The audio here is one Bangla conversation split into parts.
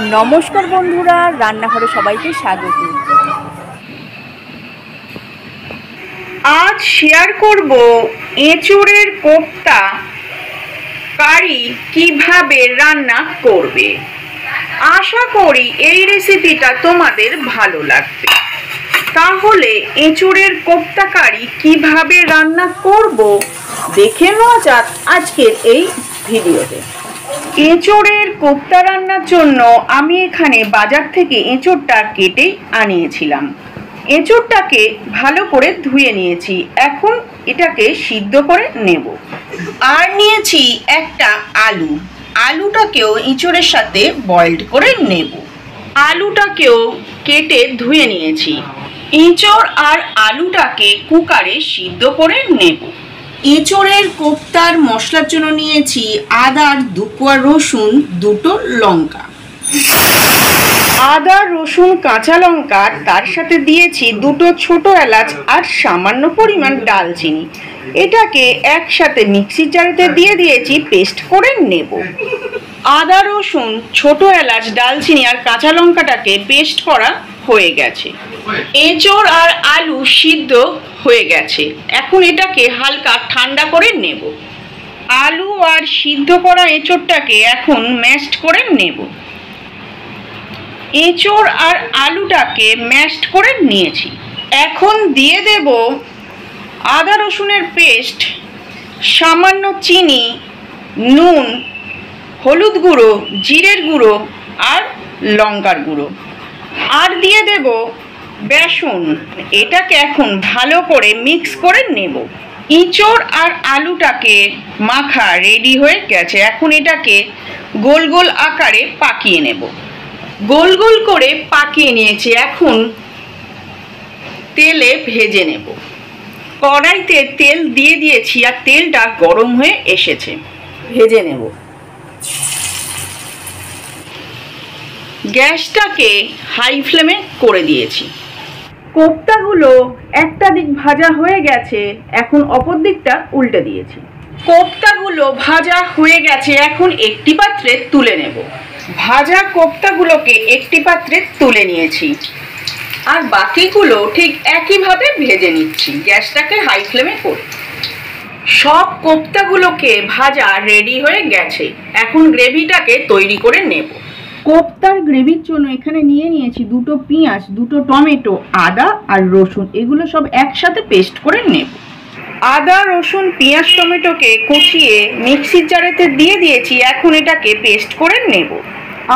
नमस्कार बंधुरा रान्नाघरे सबाइके स्वागत। आज शेयर करब एचोड़ेर कोफ्ता कारी किभाबे रान्ना करबे। आशा करी এই রেসিপিটা তোমাদের ভালো লাগবে। তাহলে এচোড়ের কোফতা কারি কিভাবে রান্না করব দেখে নেওয়া যাক আজকের এই ভিডিওতে। এচোড়ের কোফতা রান্নার জন্য আমি এখানে বাজার থেকে এচোড়টা কেটে আনিয়েছিলাম। এচোড়টাকে ভালো করে ধুয়ে নিয়েছি। এখন এটাকে সিদ্ধ করে নেব। আর নিয়েছি একটা আলু। আলুটাকেও এচোড়ের সাথে বয়েলড করে নেব। আলুটাকেও কেটে ধুয়ে নিয়েছি। এচোড় আর আলুটাকে কুকারে সিদ্ধ করে নেব। এচোড়ের কোফতার মশলার জন্য নিয়েছি আদা আর 2 কোয়া রসুন, 2টো লঙ্কা। আদা, রসুন, কাঁচা লঙ্কা, তার সাথে দিয়েছি 2টো ছোট এলাচ আর সামান্য পরিমাণ ডালচিনি। এটাকে একসাথে মিক্সির জারেতে দিয়ে দিয়েছি, পেস্ট করে নেব। আদা, রসুন, ছোট এলাচ, ডালচিনি আর কাঁচা লঙ্কাটাকে পেস্ট করা হয়ে গেছে। এচোড় আর আলু সিদ্ধ হয়ে গেছে। এখন এটাকে হালকা ঠান্ডা করে নেব। আলু আর সিদ্ধ করা এচোড়টাকে এখন ম্যাশড করে নেব। এচোড় আর আলুটাকে ম্যাশড করে নিয়েছি। এখন দিয়ে দেব আদা রসুনের পেস্ট, সামান্য চিনি, নুন, হলুদ গুঁড়ো, জিরের গুঁড়ো আর লঙ্কার গুঁড়ো। আর দিয়ে দেব বেসন। এটাকে এখন ভালো করে মিক্স করে নেব। এচোড় আর আলুটাকে মাখা রেডি হয়ে গেছে। এখন এটাকে গোল গোল আকারে পাকিয়ে নেব। গোল গোল করে পাকিয়ে নিয়েছি। এখন তেলে ভেজে নেব। কড়াইতে তেল দিয়ে দিয়েছি আর তেলটা গরম হয়ে এসেছে। ভেজে নেব। গ্যাসটাকে হাই ফ্লেমে করে দিয়েছি। কোফতাগুলো একটা দিক ভাজা হয়ে গেছে। এখন অপর দিকটা উল্টে দিয়েছি। কোফতাগুলো ভাজা হয়ে গেছে। এখন একটি পাত্রে তুলে নেব। ভাজা কোফতাগুলোকে একটি পাত্রে তুলে নিয়েছি। আর বাকিগুলো ঠিক একইভাবে ভেজে নিচ্ছি, গ্যাসটাকে হাই ফ্লেমে করে। সব কোফতাগুলোকে ভাজা রেডি হয়ে গেছে। এখন গ্রেভিটাকে তৈরি করে নেব। কোফতার গ্রেভির জন্য এখানে নিয়ে নিয়েছি 2টো পেঁয়াজ, 2টো টমেটো, আদা আর রসুন। এগুলো সব একসাথে পেস্ট করে নেব। আদা, রসুন, পেঁয়াজ, টমেটোকে কুচিয়ে মিক্সির জারেতে দিয়ে দিয়েছি। এখন এটাকে পেস্ট করে নেব।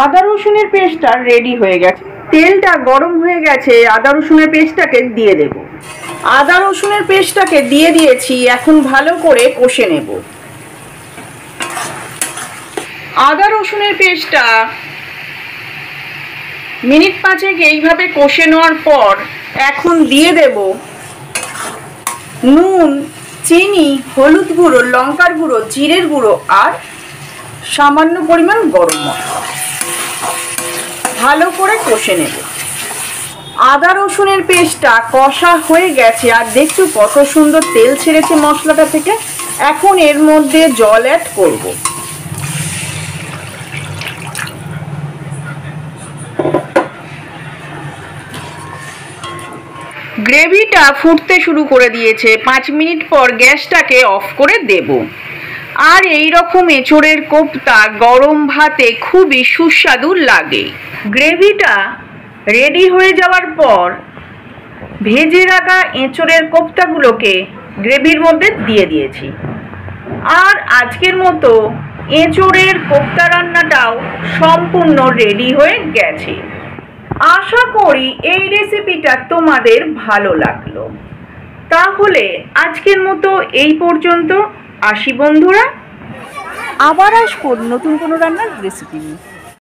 আদা রসুনের পেস্টটা রেডি হয়ে গেছে। তেলটা গরম হয়ে গেছে। আদা রসুনের পেস্টটাকে দিয়ে দেব। আদা রসুনের পেস্টটাকে দিয়ে দিয়েছি। এখন ভালো করে কষে নেব। আদা রসুনের পেস্টটা মিনিট 5 এইভাবে কষে নেওয়ার পর এখন দিয়ে দেব নুন, চিনি, হলুদ গুঁড়ো, লঙ্কার গুঁড়ো, জিরের গুঁড়ো আর সামান্য পরিমাণ গরম মশলা। ভালো করে কষে নেব। আদা রসুনের পেস্টটা কষা হয়ে গেছে। আর দেখছো কত সুন্দর তেল ছেড়েছে মশলাটা থেকে। এখন এর মধ্যে জল অ্যাড করব। গ্রেভিটা ফুটতে শুরু করে দিয়েছে। 5 মিনিট পর গ্যাসটাকে অফ করে দেব। আর এই রকম এচোড়ের কোফতা গরম ভাতে খুবই সুস্বাদু লাগে। গ্রেভিটা রেডি হয়ে যাওয়ার পর ভেজে রাখা এচোড়ের কোফতাগুলোকে গ্রেভির মধ্যে দিয়ে দিয়েছি। আর আজকের মতো এচোড়ের কোফতা রান্নাটাও সম্পূর্ণ রেডি হয়ে গেছে। আশা করি এই রেসিপিটা তোমাদের ভালো লাগলো। তাহলে আজকের মতো এই পর্যন্ত। আসি বন্ধুরা, আবার আসবো নতুন কোনো রান্নার রেসিপি নিয়ে।